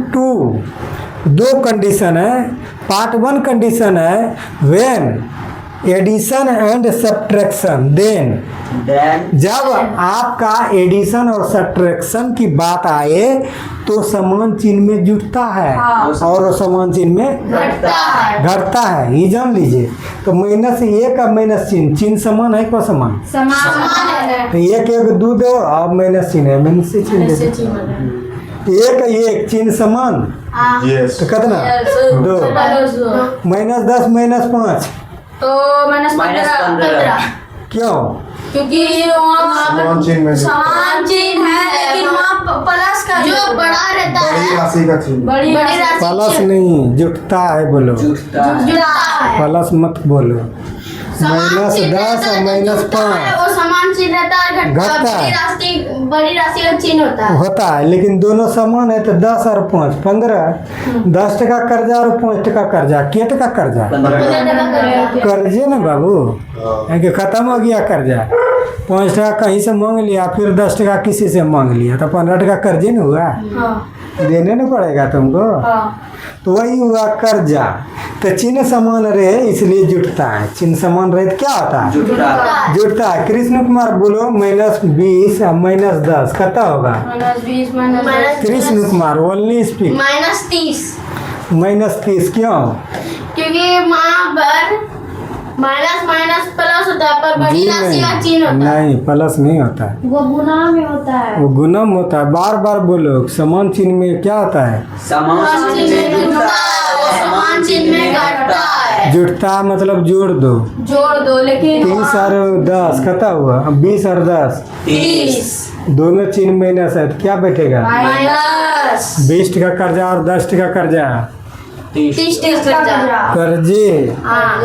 Speaker 1: 2 कंडीशन है। पार्ट 1 कंडीशन है when addition and subtraction, then जब आपका एडिशन और सब्ट्रैक्शन की बात आए तो समान चिन्ह में जुटता है,
Speaker 2: हाँ।
Speaker 1: और समान चिन्ह में घटता है, ये जान लीजिए। तो माइनस 1 का माइनस चिन्ह समान है, क्या समान?
Speaker 2: समान है।
Speaker 1: तो 1 2 दो, अब माइनस चिन्ह है, माइनस से चिन्ह दे दो। तो 1 चिन्ह समान,
Speaker 4: यस
Speaker 1: तो कितना? 2 माइनस 10 माइनस 5,
Speaker 2: तो माइनस
Speaker 3: माइनस
Speaker 2: 15।
Speaker 1: क्यों?
Speaker 2: क्योंकि वहाँ
Speaker 4: समान चिन्ह में
Speaker 2: समान चिन्ह है, लेकिन वहाँ प्लस का जो बड़ा रहता
Speaker 4: बड़ी
Speaker 2: है,
Speaker 4: राशि का चिन्ह
Speaker 2: बड़ी राशि
Speaker 1: प्लस नहीं, जुटता है बोलो,
Speaker 3: जुटता है।
Speaker 2: जुड़ता है।
Speaker 1: प्लस मत बोलो। माइनस 10 और माइनस 5
Speaker 2: वो समान चिन्ह रहता है,
Speaker 1: घटता है।
Speaker 2: बड़ी राशि का चिन्ह होता है।
Speaker 1: होता है, लेकिन दोनों समान है तो 10 और 5 15। 10 टका कर्जा और 5 टका कर्जा, क्या टका कर्जा? कर्जे ना बाबू, है कि खत्म हो गया कर्जा। 5 टका कहीं से मांग लिया, फिर 10 टका किसी से मांग लिया, तो 15 टका कर्जे न हुआ,
Speaker 2: हाँ।
Speaker 1: देने न पड़ेगा तुमको।
Speaker 2: हाँ।
Speaker 1: तो वही हुआ कर्जा। तो चिन्ह समान रहे इसलिए जुटता है, चिन्ह समान रहे तो क्या होता है? जुटता है। कृष्ण कुमार बोलो, माइनस 20 और माइनस 10 कितना होगा?
Speaker 2: -20 minus
Speaker 1: Krishna Kumar only speak.
Speaker 2: -30,
Speaker 1: minus 30 क्यों?
Speaker 2: क्योंकि वहाँ पर माइनस प्लस होता है, पर बड़ी
Speaker 1: जी
Speaker 2: राशि का
Speaker 1: नहीं,
Speaker 2: चिन्ह होता है।
Speaker 1: नहीं प्लस नहीं होता है,
Speaker 2: वो गुना में होता है।
Speaker 1: वो गुणम होता है। बार बार बोलो, समान चिन्ह में क्या होता है?
Speaker 3: समान चिन्ह में जुटता है, वो समान चिन्ह में घटता है।
Speaker 1: जुटता मतलब जोड़ दो,
Speaker 2: जोड़ दो, लेकिन
Speaker 1: 30 और 10 कितना हुआ? 20 और 10
Speaker 3: 30
Speaker 1: दोनों चिन्ह माइनस है तो क्या बैठेगा?
Speaker 2: माइनस
Speaker 1: 20 टका कर्जा और 10 टका कर्जा,
Speaker 2: 30 का
Speaker 1: कर्जे। हाँ,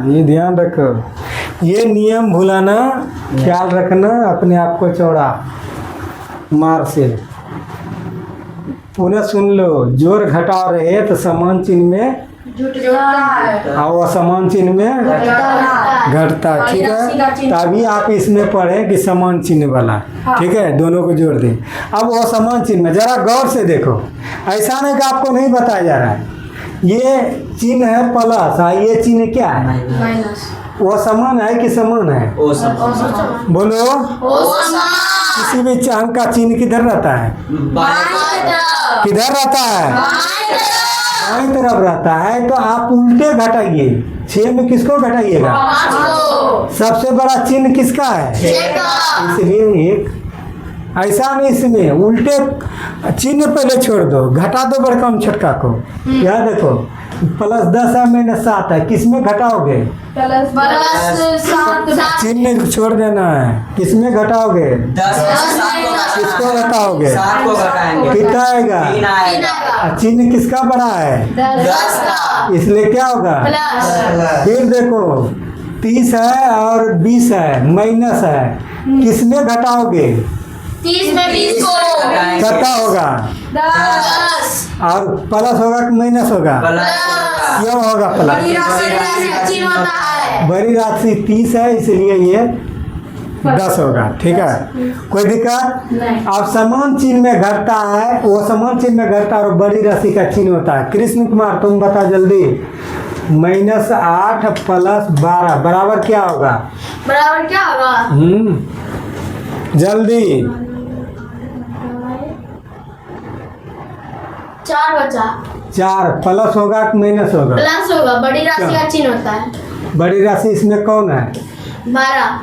Speaker 1: ये ध्यान रखो, ये नियम भूलाना, ख्याल रखना, अपने आप को चौड़ा मार से। पुनः सुन लो, जोड़ घटाव रहे तो समान चिन्ह में
Speaker 2: जुटता है,
Speaker 1: और असमान चिन्ह में घटता है। ठीक है, तभी आप इसमें पढ़े कि समान चिन्ह वाला। ठीक है, दोनों को जोड़ दें। अब वो समान चिन्ह में जरा गौर से देखो, ऐसा नहीं कि आपको नहीं बताया जा रहा है। ये चिन्ह है प्लस, ये चिन्ह क्या है?
Speaker 2: माइनस।
Speaker 1: वो समान है कि समान है?
Speaker 3: वो समान।
Speaker 1: बोलो, किसी भी अंक का चिन्ह किधर रहता है? किधर रहता है? बाईं तरफ रहता है। तो आप उल्टे घटाइए, 6 में किसको घटाइएगा? सबसे बड़ा चिन्ह किसका है? इसलिए एक ऐसा नहीं, इसमें उल्टे चिन्ह पहले छोड़ दो, घटा दो बड़का छोटका को। यहाँ देखो, प्लस 10 है माइनस 7 है, किस में घटाओगे?
Speaker 2: प्लस 7
Speaker 1: चिन्ह छोड़ देना है, किस में घटाओगे?
Speaker 3: 10 में से 7 को
Speaker 1: किसको घटाओगे?
Speaker 3: 7 को घटाएंगे,
Speaker 1: कितना आएगा?
Speaker 3: 3 आएगा।
Speaker 1: चिन्ह किसका बड़ा है?
Speaker 3: 10 का
Speaker 1: इसलिए क्या होगा?
Speaker 2: प्लस
Speaker 1: फिर देखो, 30 है और 20 है, माइनस है, किसमें घटाओगे?
Speaker 3: 30 में 20 को
Speaker 1: कितना होगा?
Speaker 3: 10
Speaker 1: और प्लस होगा कि माइनस होगा? क्यों होगा प्लस?
Speaker 3: बड़ी राशि का चिन्ह होता है।
Speaker 1: बड़ी राशि 30 है इसलिए ये 10 होगा। ठीक है, कोई दिक्कत? अब समान चिन्ह में घटता है, वो समान चिन्ह में घटता है और बड़ी राशि का चिन्ह होता है। कृष्ण कुमार तुम बता जल्दी। -8 + 12 बराबर क्या होगा?
Speaker 3: बराबर क्या होगा?
Speaker 1: जल्दी।
Speaker 3: 4 बचा।
Speaker 1: 4 प्लस होगा कि माइनस होगा?
Speaker 3: प्लस होगा, बड़ी राशि का चिन्ह होता है।
Speaker 1: बड़ी राशि इसमें कौन है?
Speaker 3: 12।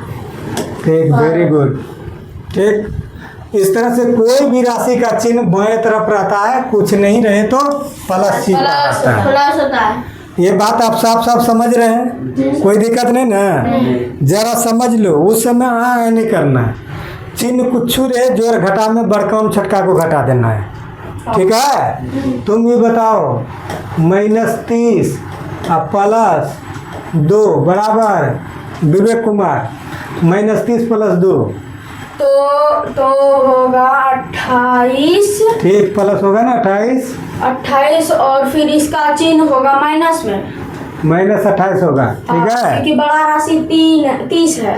Speaker 1: ठीक, वेरी गुड। ठीक, इस तरह से कोई भी राशि का चिन्ह बाएं तरफ रहता है, कुछ नहीं रहे तो प्लस चिन्ह रहता है।
Speaker 3: प्लस होता है।
Speaker 1: ये बात आप साफ साफ समझ रहे हैं? कोई दिक्कत नहीं ना? जरा समझ लो, उस समय नहीं करना है। चिन्ह कुछ रहे, जोड़ घटा में बड़कम छटका को घटा देना है। ठीक है, तुम ये बताओ -30 और +2 बराबर विवेक कुमार -30 + 2
Speaker 2: तो होगा 28।
Speaker 1: ठीक, प्लस होगा ना 28
Speaker 2: और फिर इसका चिन्ह होगा माइनस में।
Speaker 1: -28 होगा। ठीक है,
Speaker 2: क्योंकि बड़ा राशि 30 है।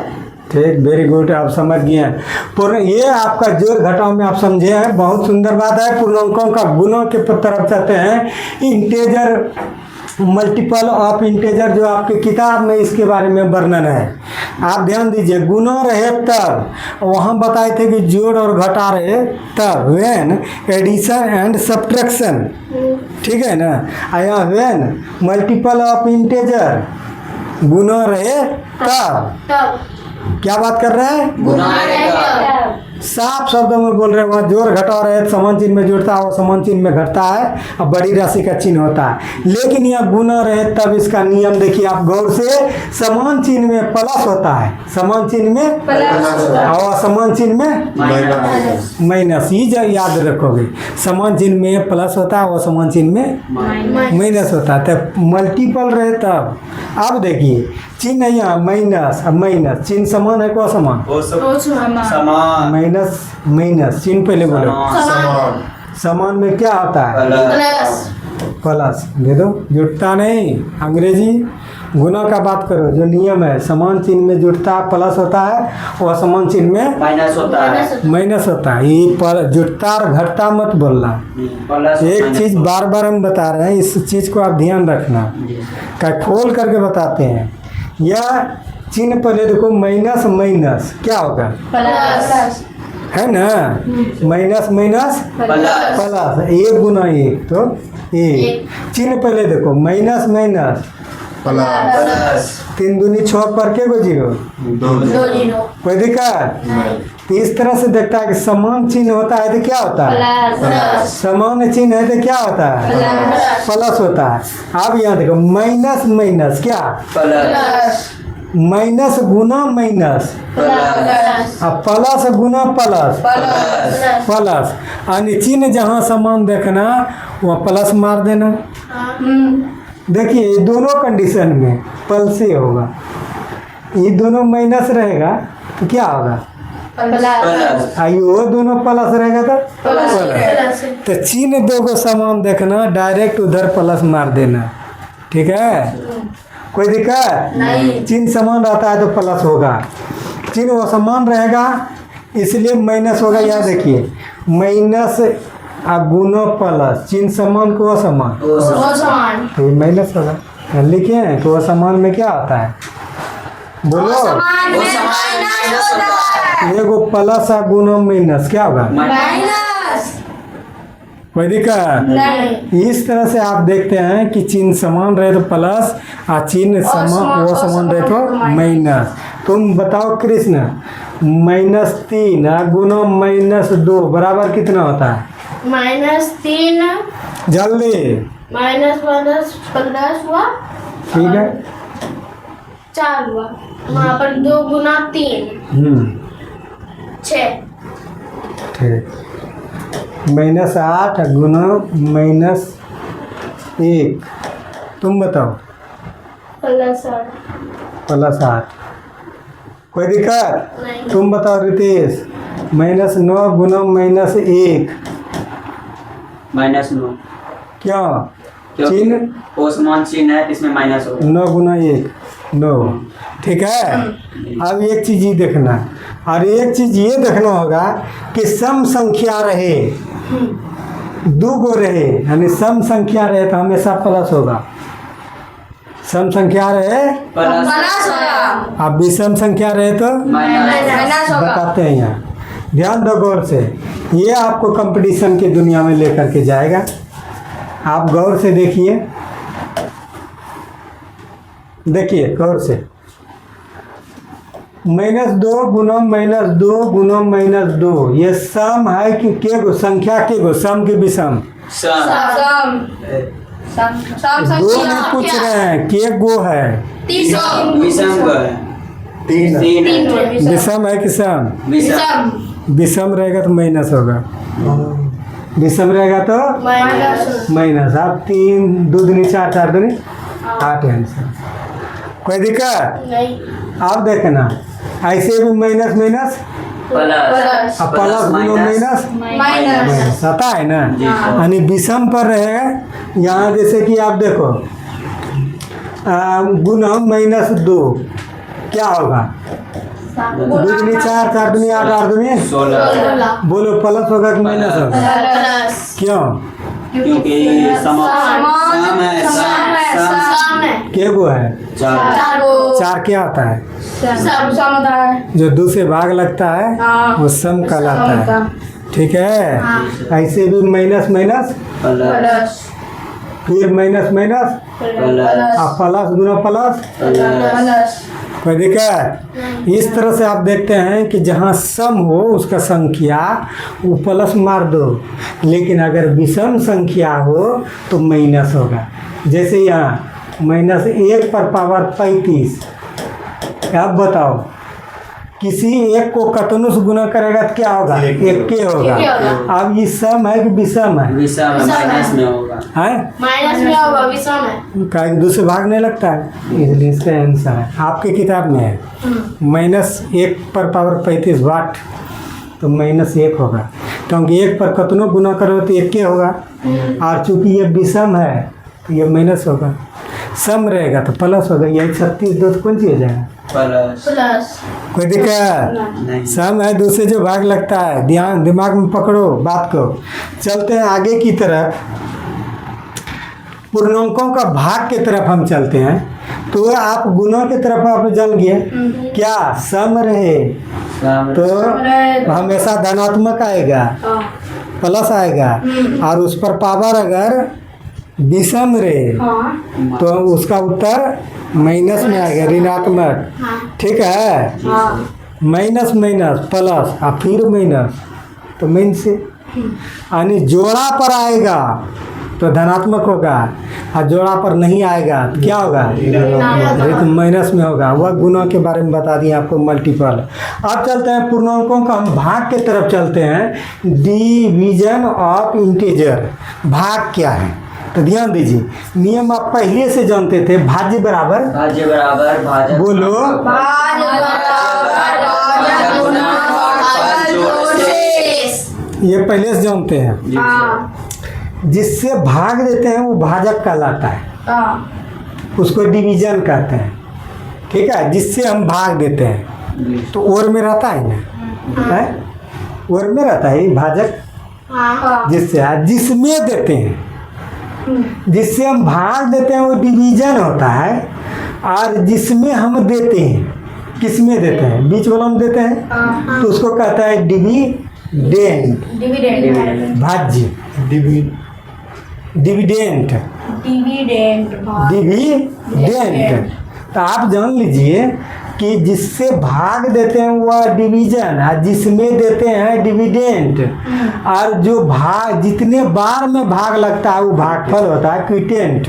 Speaker 1: ठीक, वेरी गुड, आप समझ गए हैं। पूर्ण ये आपका जोड़ घटाव में आप समझे हैं, बहुत सुंदर बात है। पूर्णांकों का गुणों के तरफ जाते हैं। इंटेजर मल्टीपल ऑफ इंटेजर जो आपके किताब में इसके बारे में वर्णन है, आप ध्यान दीजिए। गुना रहे तब, वहाँ बताए थे कि जोड़ और घटा रहे तब, व्हेन एडिशन एंड सब्ट्रैक्शन। ठीक है ना? आया व्हेन मल्टीपल ऑफ इंटेजर, गुना रहे तब। क्या बात कर रहे हैं?
Speaker 3: गुना रहे तब।
Speaker 1: साफ शब्दों में बोल रहे हैं। वहाँ जोड़ घटा रहे समान चिन्ह में जुड़ता है, वो समान चिन्ह में घटता है और बड़ी राशि का चिन्ह होता है। लेकिन यहाँ गुना रहे तब इसका नियम देखिए आप गौर से। समान चिन्ह में प्लस होता है, समान चिन्ह में और असमान चिन्ह में माइनस। ये याद रखोगे, समान चिन्ह में प्लस होता है, वो समान चिन्ह में माइनस होता है। तो मल्टीपल रहे तब। अब देखिए चिन्ह यहाँ माइनस, अब माइनस चिन्ह समान है को असमान?
Speaker 3: समान।
Speaker 1: माइनस चिन्ह पहले बोलो। समान में क्या होता है? प्लस। दे दो, जुटता नहीं। अंग्रेजी गुना का बात करो, जो नियम है समान चिन्ह में जुटता प्लस होता है, और असमान चिन्ह में
Speaker 5: माइनस
Speaker 1: होता है। ये पर जुटता और घटता मत बोलना। एक चीज बार बार हम बता रहे हैं, इस चीज को आप ध्यान रखना, क्या खोल करके बताते हैं। यह चिन्ह पहले देखो, माइनस माइनस क्या होगा?
Speaker 3: प्लस
Speaker 1: है ना? माइनस माइनस प्लस, 1 गुना 1 तो 1। चिन्ह पहले देखो, माइनस माइनस
Speaker 3: प्लस
Speaker 1: 3 दूनी 6 पर के को 0।
Speaker 3: 2 0।
Speaker 1: कोई दिक्कत? तो इस तरह से देखता है कि समान चिन्ह होता है तो क्या होता है?
Speaker 3: प्लस।
Speaker 1: समान चिन्ह है तो क्या होता है? प्लस होता है। अब यहाँ देखो, माइनस माइनस क्या?
Speaker 3: प्लस।
Speaker 1: माइनस गुना माइनस,
Speaker 3: प्लस।
Speaker 1: अब प्लस गुना प्लस, प्लस। यानी चिन्ह जहाँ समान देखना वहाँ प्लस मार देना। देखिए दोनों कंडीशन में प्लस ही होगा। ये दोनों माइनस रहेगा तो क्या होगा?
Speaker 3: प्लस।
Speaker 1: वो दोनों प्लस रहेगा तो प्लस। तो चिन्ह दो को समान देखना, डायरेक्ट उधर प्लस मार देना। ठीक है, कोई दिक्कत
Speaker 3: नहीं।
Speaker 1: चिन्ह समान रहता है तो प्लस होगा, चिन्ह वो समान रहेगा इसलिए माइनस होगा। यहाँ देखिए माइनस गुना प्लस, चिन्ह समान को असमान
Speaker 3: समान।
Speaker 1: तो ये माइनस होगा। लिखे हैं तो असमान में क्या होता है? बोलो।
Speaker 3: समान में माइनस होता है।
Speaker 1: एगो प्लस और गुना माइनस क्या होगा?
Speaker 3: माइनस।
Speaker 1: कोई दिक्कत
Speaker 3: नहीं।
Speaker 1: इस तरह से आप देखते हैं कि चिन्ह समान रहे तो प्लस और चिन्ह समान वो समान रहे तो माइनस। तुम बताओ कृष्ण, -3 गुना -2 बराबर कितना होता है?
Speaker 3: -3
Speaker 1: जल्दी।
Speaker 3: -15 हुआ।
Speaker 1: ठीक है,
Speaker 3: 4 हुआ। वहाँ पर 2 गुना 3 6।
Speaker 1: ठीक। -8 गुना -1 तुम बताओ।
Speaker 3: +8
Speaker 1: +8। कोई दिक्कत?
Speaker 2: नहीं।
Speaker 1: तुम बताओ रितेश, -9 गुना -1
Speaker 5: -9
Speaker 1: क्यों?
Speaker 5: क्योंकि
Speaker 1: चिन्ह
Speaker 5: वो समान चिन्ह है इसमें माइनस होगा।
Speaker 1: 9 गुना 1 9। ठीक है। अब एक चीज ये देखना, और एक चीज ये देखना होगा कि सम संख्या रहे, 2 गो रहे, यानी सम संख्या रहे तो हमेशा प्लस होगा। सम संख्या रहे,
Speaker 5: प्लस
Speaker 2: प्लस होगा।
Speaker 1: अब विषम संख्या रहे तो
Speaker 2: माइनस होगा।
Speaker 1: बताते हैं यहाँ, ध्यान दो गौर से। ये आपको कंपटीशन की दुनिया में लेकर के जाएगा। आप गौर से देखिए, देखिए गौर से। -2 गुना -2 गुना -2 ये सम है कि के गो संख्या के गो, सम के विषम?
Speaker 5: सम
Speaker 2: सम
Speaker 1: दो में पूछ रहे हैं, के गो है?
Speaker 5: विषम को है।
Speaker 4: 3
Speaker 5: तीन
Speaker 1: विषम है कि सम?
Speaker 5: विषम
Speaker 1: विषम रहेगा तो माइनस होगा, विषम रहेगा तो माइनस। आप 3 2 दूनी 4 4 दूनी 8 आंसर। कोई दिक्कत?
Speaker 2: नहीं।
Speaker 1: आप देखना, ऐसे भी माइनस माइनस,
Speaker 5: प्लस
Speaker 1: अब प्लस गुना माइनस
Speaker 2: माइनस।
Speaker 1: आता है ना।
Speaker 5: जी सर।
Speaker 1: यानी विषम पर रहेगा। यहाँ जैसे कि आप देखो, गुना -2 क्या होगा? 2 दूनी 4 4 दूनी 8 8 दूनी
Speaker 5: 16
Speaker 1: बोलो, प्लस होगा कि माइनस होगा?
Speaker 2: प्लस
Speaker 1: क्यों?
Speaker 5: क्योंकि सम है।
Speaker 2: सम है।
Speaker 1: के गो है?
Speaker 5: 4
Speaker 1: 4 क्या होता है?
Speaker 2: सम होता है।
Speaker 1: जो 2 से भाग लगता है
Speaker 2: हाँ।
Speaker 1: वो सम कहलाता है। ठीक है।
Speaker 2: हाँ।
Speaker 1: ऐसे भी माइनस माइनस,
Speaker 5: प्लस
Speaker 1: फिर माइनस माइनस,
Speaker 5: प्लस
Speaker 1: अब प्लस गुना प्लस।
Speaker 2: प्लस।
Speaker 1: कोई दिक्कत? इस तरह से आप देखते हैं कि जहाँ सम हो उसका संख्या वो प्लस मार दो, लेकिन अगर विषम संख्या हो तो माइनस होगा। जैसे यहाँ -1 पर पावर 35। अब बताओ, किसी एक को कतनों से गुना करेगा तो क्या होगा?
Speaker 4: एक
Speaker 1: एक के होगा।
Speaker 2: एक के होगा।
Speaker 1: अब ये सम है कि विषम है?
Speaker 5: विषम माइनस में होगा।
Speaker 1: हैं?
Speaker 2: माइनस में होगा, विषम है।
Speaker 1: का 2 से भाग नहीं लगता है, इसलिए इसका आंसर है आपके किताब में है -1 पर पावर 35 वाट, तो -1 होगा, क्योंकि 1 पर कतनों गुना करो तो 1 के होगा, और चूंकि ये विषम है तो ये माइनस होगा। सम रहेगा तो प्लस होगा। यही 36 2 तो कौन सी हो जाएगा?
Speaker 5: Plus
Speaker 2: plus.
Speaker 1: कोई दिक्कत?
Speaker 5: नहीं।
Speaker 1: सम है, 2 से जो भाग लगता है। ध्यान दिमाग में पकड़ो बात को। चलते हैं आगे की तरफ, पूर्णांकों का भाग की तरफ हम चलते हैं। तो आप गुणों की तरफ आप जान गए क्या? सम रहे
Speaker 5: सम
Speaker 1: तो हमेशा धनात्मक आएगा, प्लस आएगा, और उस पर पावर अगर विषम रहे
Speaker 2: हाँ।
Speaker 1: तो उसका उत्तर माइनस में आएगा, ऋणात्मक। ठीक है। माइनस माइनस प्लस और फिर माइनस, तो मेन से यानी जोड़ा पर आएगा तो धनात्मक होगा, और जोड़ा पर नहीं आएगा तो क्या होगा? तो माइनस में होगा। वह गुणों के बारे में बता दिए आपको, मल्टीपल। अब चलते हैं पूर्णांकों का हम भाग के तरफ चलते हैं। डिवीजन ऑफ इंटीजर, भाग क्या है? तो ध्यान दीजिए, नियम आप पहले से जानते थे। भाज्य बराबर
Speaker 5: भाज्य
Speaker 1: बोलो,
Speaker 2: भाज्य बराबर भाज्य गुना भाजक जोड़ शेष।
Speaker 1: ये पहले से जानते हैं।
Speaker 2: हाँ।
Speaker 1: जिससे भाग देते हैं वो भाजक कहलाता है,
Speaker 2: हाँ।
Speaker 1: उसको डिवीजन कहते हैं। ठीक है। जिससे हम भाग देते हैं तो और में रहता है ना, है और में रहता है भाजक।
Speaker 2: हाँ।
Speaker 1: जिससे जिसमें देते हैं, जिससे हम भाग देते हैं वो डिवीजन होता है, और जिसमें हम देते हैं, किसमें देते हैं? बीच वाला में देते हैं तो उसको कहता है डिविडेंट।
Speaker 2: डिविडेंड।
Speaker 1: भाज्य, डिविडेंट, डिविडेंट। तो आप जान लीजिए कि जिससे भाग देते हैं वह डिवीजन, और जिसमें देते हैं डिविडेंट, और जो भाग जितने बार में भाग लगता है वो भागफल होता है क्विटेंट।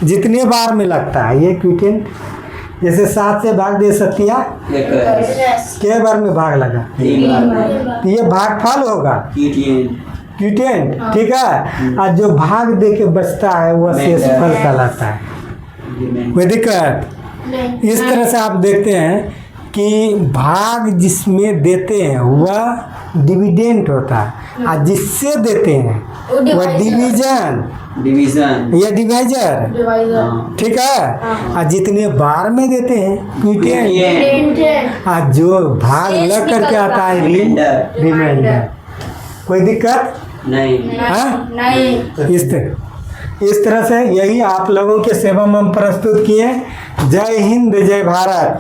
Speaker 1: जितने बार में लगता है ये क्विटेंट। जैसे 7 से भाग दे सत्या, के बार में भाग लगा तो ये भागफल होगा क्विटेंट। ठीक है। और जो भाग दे के बचता है वह शेषफल कहलाता है। कोई दिक्कत? इस तरह से आप देखते हैं कि भाग जिसमें देते हैं वह डिविडेंड होता है, और जिससे देते हैं वह डिवीजन
Speaker 5: डिवीजन
Speaker 1: या डिवाइजर,
Speaker 2: डिवाइजर
Speaker 1: ठीक है। और जितने बार में देते हैं क्विटेंड,
Speaker 2: टेंट
Speaker 1: और जो भाग लग करके आता है
Speaker 5: रिमाइंडर
Speaker 1: रिमाइंडर। कोई दिक्कत
Speaker 5: नहीं
Speaker 1: हाँ?
Speaker 2: नहीं
Speaker 1: इस तरह से यही आप लोगों के सेवा में हम प्रस्तुत किए। जय हिंद, जय भारत।